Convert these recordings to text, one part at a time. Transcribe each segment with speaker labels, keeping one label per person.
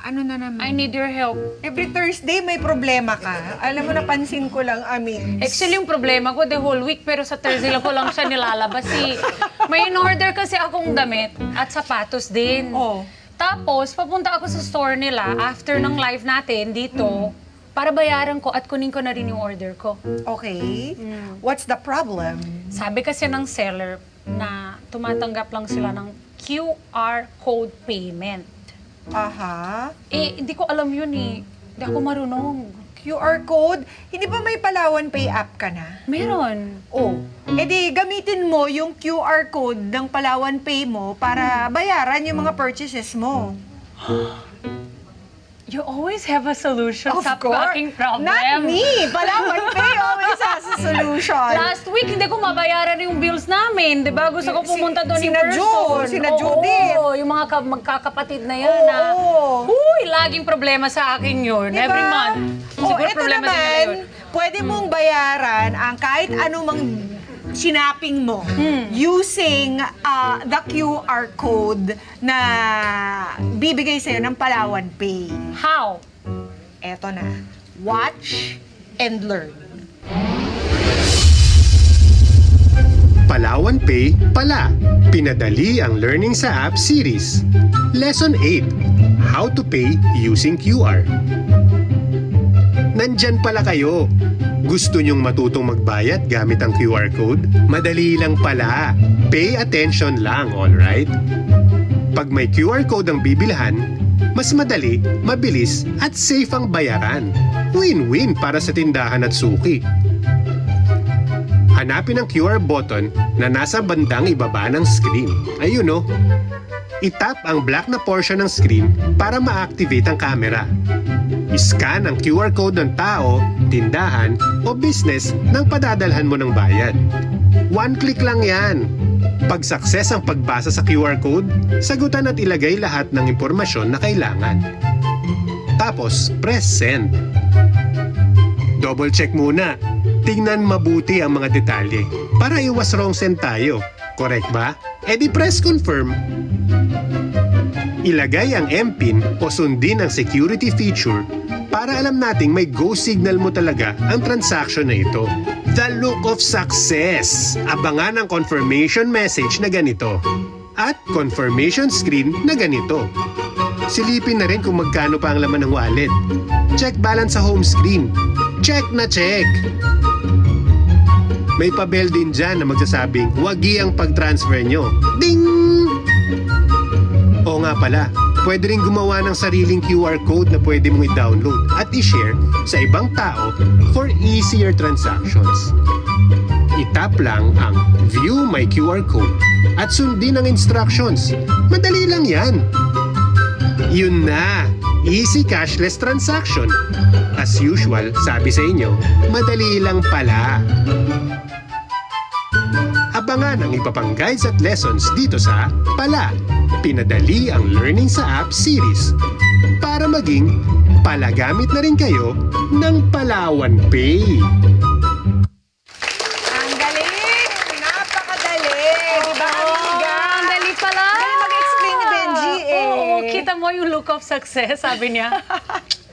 Speaker 1: Ano na naman?
Speaker 2: I need your help.
Speaker 1: Every Thursday may problema ka. Alam mo, napansin ko lang, Amin.
Speaker 2: Actually, yung problema ko the whole week, pero sa Thursday lang ko lang siya nilalabas. May in-order kasi akong damit at sapatos din.
Speaker 1: Oh.
Speaker 2: Tapos, papunta ako sa store nila after ng live natin dito para bayaran ko at kunin ko na rin yung order ko.
Speaker 1: Okay. What's the problem?
Speaker 2: Sabi kasi ng seller na tumatanggap lang sila ng QR code payment.
Speaker 1: Aha.
Speaker 2: Hindi ko alam yun eh. Hindi ako marunong.
Speaker 1: QR code? Hindi ba may Palawan Pay app ka na?
Speaker 2: Meron.
Speaker 1: Oh. Di gamitin mo yung QR code ng Palawan Pay mo para bayaran yung mga purchases mo.
Speaker 2: You always have a solution
Speaker 1: Of
Speaker 2: sa
Speaker 1: course.
Speaker 2: fucking problem.
Speaker 1: Not me! Palawan Pay always has a solution.
Speaker 2: Last week, hindi ko mabayaran yung bills namin. Di ba? Gusto ko pumunta doon in
Speaker 1: Sina
Speaker 2: person.
Speaker 1: June, sina Judith.
Speaker 2: Oo, yung mga magkakapatid na yan na,
Speaker 1: Oo.
Speaker 2: uy, laging problema sa akin yun.
Speaker 1: Diba?
Speaker 2: Every month. Siguro
Speaker 1: ito
Speaker 2: problema sa nila
Speaker 1: naman,
Speaker 2: yun.
Speaker 1: pwede mong bayaran ang kahit anumang sinaping mo using the QR code na bibigay sa'yo ng Palawan Pay.
Speaker 2: How?
Speaker 1: Eto na. Watch and learn.
Speaker 3: Palawan Pay pala. Pinadali ang learning sa app series. Lesson 8. How to pay using QR. Nandyan pala kayo. Gusto nyong matutong magbayad gamit ang QR code? Madali lang pala. Pay attention lang, alright? Pag may QR code ang bibilhan, mas madali, mabilis at safe ang bayaran. Win-win para sa tindahan at suki. Hanapin ang QR button na nasa bandang ibaba ng screen. Ayun o. I-tap ang black na portion ng screen para ma-activate ang camera. I-scan ang QR code ng tao, tindahan o business nang padadalhan mo ng bayad. One click lang yan. Pag success ang pagbasa sa QR code, sagutan at ilagay lahat ng impormasyon na kailangan. Tapos, press send. Double check muna. Tingnan mabuti ang mga detalye para iwas wrong send tayo. Correct ba? Di press confirm. Ilagay ang MPIN o sundin ang security feature para alam nating may go signal mo talaga ang transaction na ito. The look of success! Abangan ang confirmation message na ganito at confirmation screen na ganito. Silipin na rin kung magkano pa ang laman ng wallet. Check balance sa home screen. Check na check! May pabel din dyan na magsasabing wagi ang pag-transfer nyo. Ding! Oo nga pala, pwede rin gumawa ng sariling QR code na pwede mong i-download at i-share sa ibang tao for easier transactions. I-tap lang ang View My QR Code at sundin ang instructions. Madali lang yan. Yun na! Easy cashless transaction. As usual, sabi sa inyo, madali lang pala. Abangan ang iba pang guides at lessons dito sa Pala. Pinadali ang learning sa app series para maging palagamit na rin kayo ng Palawan Pay.
Speaker 1: Ang galing! Napakadali! Diba, amiga?
Speaker 2: Ang dali pala.
Speaker 1: Dali mag-explain ni Benji eh.
Speaker 2: Oo, kita mo yung look of success, sabi niya.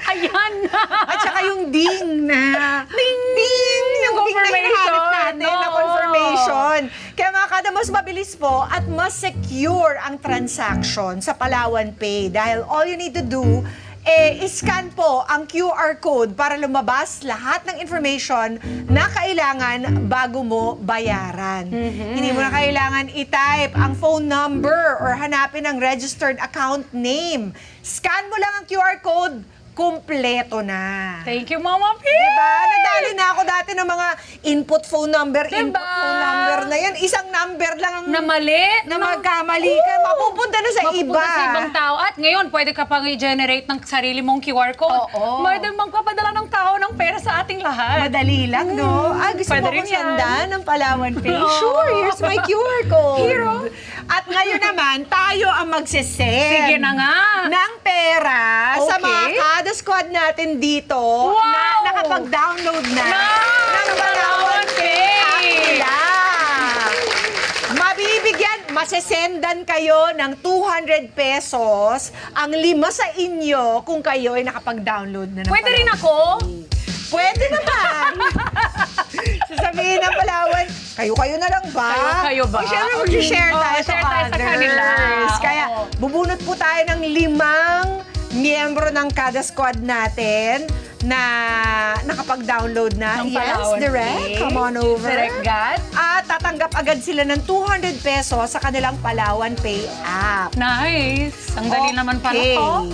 Speaker 2: Ayan na.
Speaker 1: At saka yung ding na.
Speaker 2: Ding!
Speaker 1: Ding! Yung ding na hinahanap natin na
Speaker 2: Oo.
Speaker 1: confirmation. Kaya mga kada, mas mabilis po at mas secure ang transaction sa Palawan Pay. Dahil all you need to do, iscan po ang QR code para lumabas lahat ng information na kailangan bago mo bayaran. Hindi mo na kailangan i-type ang phone number or hanapin ang registered account name. Scan mo lang ang QR code, kumpleto na.
Speaker 2: Thank you, Mama P.
Speaker 1: Diba? Nadali na ako dati ng mga input phone number,
Speaker 2: Diba?
Speaker 1: input phone number na yan. Isang number lang ang
Speaker 2: Na mali.
Speaker 1: na magkamali ka. Mapupunta na sa iba.
Speaker 2: Mapupunta sa ibang tao. At ngayon, pwede ka pang i-generate ng sarili mong QR code.
Speaker 1: Oo.
Speaker 2: Pwede magpapadala ng tao ng pera sa ating lahat.
Speaker 1: Madali lang, no? Gusto
Speaker 2: Pwede
Speaker 1: mo
Speaker 2: rin
Speaker 1: ko
Speaker 2: yan.
Speaker 1: sandan ng Palawan Pay?
Speaker 2: Oo.
Speaker 1: Sure, here's my QR code.
Speaker 2: Hero.
Speaker 1: At ngayon naman, tayo ang magsisend
Speaker 2: Sige na nga.
Speaker 1: ng pera sa
Speaker 2: Okay.
Speaker 1: mga kada squad natin dito
Speaker 2: Wow!
Speaker 1: na nakapag-download na ng Palawan Pay
Speaker 2: Pay.
Speaker 1: app nila. Mabibigyan, Masesendan kayo ng 200 pesos ang 5 sa inyo kung kayo ay nakapag-download na ng
Speaker 2: Pwede rin
Speaker 1: Palawan.
Speaker 2: ako?
Speaker 1: Pwede naman. Sasabihin ng Palawan, kayo na lang ba?
Speaker 2: Kayo ba?
Speaker 1: O, syempre, mag-share
Speaker 2: Oo,
Speaker 1: tayo
Speaker 2: share tayo sa kanila.
Speaker 1: Kaya,
Speaker 2: Oo.
Speaker 1: bubunot po tayo ng 5 miyembro ng kada squad natin na nakapag-download na.
Speaker 2: Ng
Speaker 1: Yes,
Speaker 2: Palawan
Speaker 1: direct.
Speaker 2: Pay.
Speaker 1: Come on over.
Speaker 2: Direct Gat.
Speaker 1: At tatanggap agad sila ng 200 pesos sa kanilang Palawan Pay app.
Speaker 2: Nice. Ang dali naman pala
Speaker 1: Okay.
Speaker 2: to.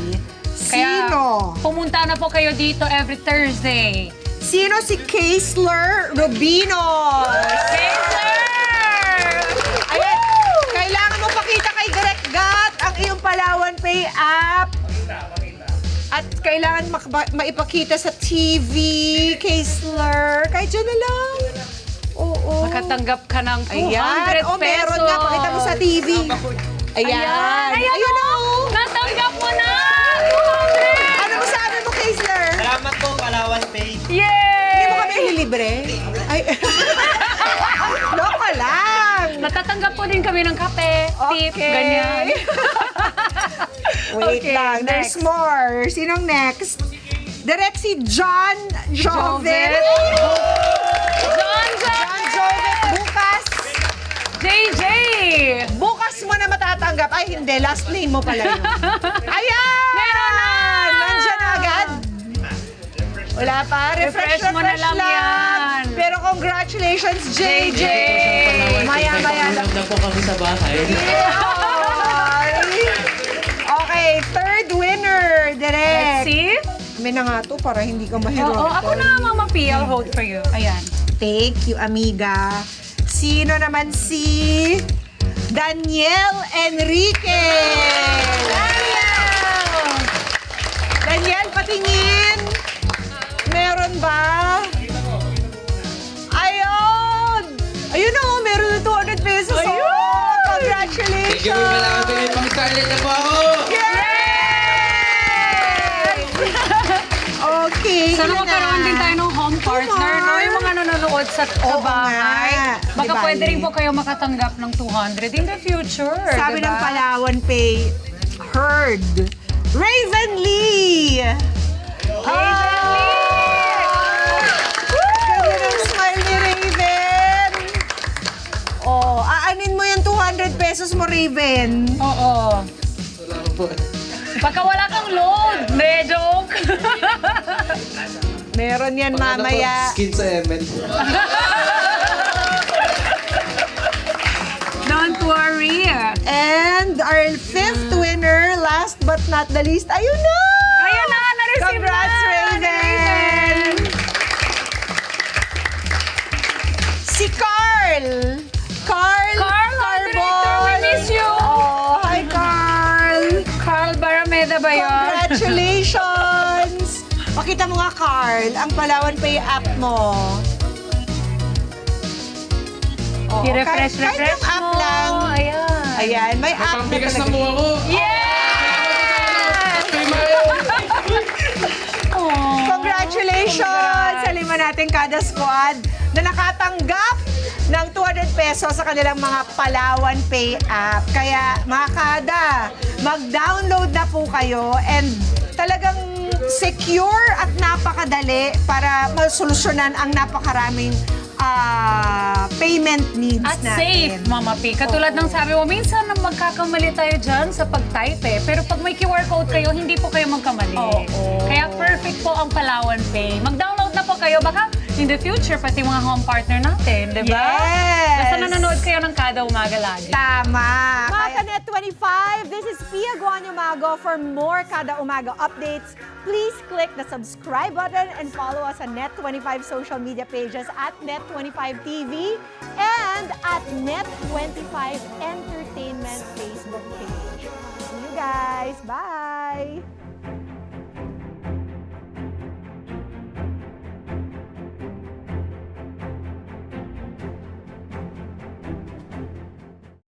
Speaker 2: Kaya,
Speaker 1: Sino?
Speaker 2: pumunta na po kayo dito every Thursday.
Speaker 1: Sino si Kaisler Rubino?
Speaker 2: Kaiser!
Speaker 1: Ayan, kailangan mo pakita kay Direct Gat ang iyong Palawan Pay app. At kailangan maipakita sa TV, Kaisler. Kahit dyan na lang. Oo.
Speaker 2: Makatanggap ka ng 200
Speaker 1: Ayan.
Speaker 2: pesos.
Speaker 1: Meron nga. Pakita mo sa TV. Ayan.
Speaker 2: Ayan,
Speaker 1: oh.
Speaker 2: Natanggap mo na! 200!
Speaker 1: Ano mo sabi mo, Kaisler?
Speaker 4: Salamat po, Palawan Pay.
Speaker 2: Yay!
Speaker 1: Hindi mo kami ilibre? Ay. Loko lang.
Speaker 2: Natatanggap po din kami ng kape, tip,
Speaker 1: Okay.
Speaker 2: ganyan.
Speaker 1: Wait
Speaker 2: Okay,
Speaker 1: lang, there's
Speaker 2: next.
Speaker 1: more. Sinong next? Direct si John Jovet.
Speaker 2: John
Speaker 1: John Jovet, bukas.
Speaker 2: JJ!
Speaker 1: Bukas mo na matatanggap. Ay, hindi. Last lane mo pala yun. Ayan!
Speaker 2: Meron na!
Speaker 1: Nandiyan na agad. Wala pa. Refresh
Speaker 2: Refresh mo na lang yan.
Speaker 1: Pero congratulations, JJ! Maya-maya lang.
Speaker 4: na po kami sa bahay.
Speaker 1: Okay, third winner, Direct.
Speaker 2: Let's see.
Speaker 1: May na nga to para hindi ka mahirap.
Speaker 2: Oo, ako na, Mama P. I'll hold for you. Ayan.
Speaker 1: Thank you, amiga. Sino naman si Daniel Enrique? Daniel, patingin. Meron ba? Ayun! Ayun o, meron na 200 pesos.
Speaker 2: Ayun!
Speaker 1: Oh, congratulations!
Speaker 4: Thank you po, Palawan Pay. Pang-Scarlett na po ako!
Speaker 1: Okay.
Speaker 2: Sana
Speaker 1: ilan na?
Speaker 2: magkaroon din tayo ng home partner, no? Yung mga nanonood sa
Speaker 1: Oo
Speaker 2: bahay.
Speaker 1: nga.
Speaker 2: Baka
Speaker 1: Di
Speaker 2: pwede
Speaker 1: bali.
Speaker 2: rin po kayo makatanggap ng 200 in the future.
Speaker 1: Sabi
Speaker 2: diba?
Speaker 1: ng Palawan Pay, heard. Raven Lee!
Speaker 2: Raven Lee!
Speaker 1: Ganda ng smile ni Raven. Oh, aanin mo yung 200 pesos mo, Raven.
Speaker 2: Oo.
Speaker 4: Salamat po.
Speaker 2: Baka wala kang load. Hindi, joke.
Speaker 1: Meron yan mamaya.
Speaker 4: Skin sa ML.
Speaker 2: Don't worry.
Speaker 1: And our fifth winner, last but not the least, ayun na!
Speaker 2: Ayan na, na-receive
Speaker 1: Congrats,
Speaker 2: na.
Speaker 1: Raven! Si Carl! Carl
Speaker 2: Carl, Director, we miss you.
Speaker 1: Oh, hi, Carl!
Speaker 2: Carl Barameda ba yun?
Speaker 1: Congratulations! Pakita mo nga, Carl, ang Palawan Pay app mo. Oo,
Speaker 2: I-refresh,
Speaker 1: kahit yung app
Speaker 2: mo.
Speaker 1: lang.
Speaker 2: Ayan.
Speaker 1: Ayan, may app na
Speaker 4: Pambigas na
Speaker 1: talaga.
Speaker 4: po ako.
Speaker 2: Yes!
Speaker 4: Kay Mayo.
Speaker 1: Congratulations sa 5 natin kada squad na nakatanggap ng 200 pesos sa kanilang mga Palawan Pay app. Kaya mga kada, mag-download na po kayo and talagang secure at napakadali para masolusyonan ang napakaraming payment needs
Speaker 2: At
Speaker 1: natin.
Speaker 2: safe, Mama P. Katulad ng sabi mo, minsan na magkakamali tayo dyan sa pag-type eh. Pero pag may QR code kayo, hindi po kayo magkamali.
Speaker 1: Oo.
Speaker 2: Kaya perfect po ang Palawan Pay. Mag-download na po kayo. Baka in the future, pati mga home partner natin, di ba?
Speaker 1: Yes!
Speaker 2: Basta nanonood kayo ng kada umaga lagi.
Speaker 1: Tama.
Speaker 5: Mga Kanet 25, this is Pia Guanyo Mago. For more Kada Umaga updates, please click the subscribe button and follow us on Net25 social media pages at Net25 TV and at Net25 Entertainment Facebook page. See you guys. Bye!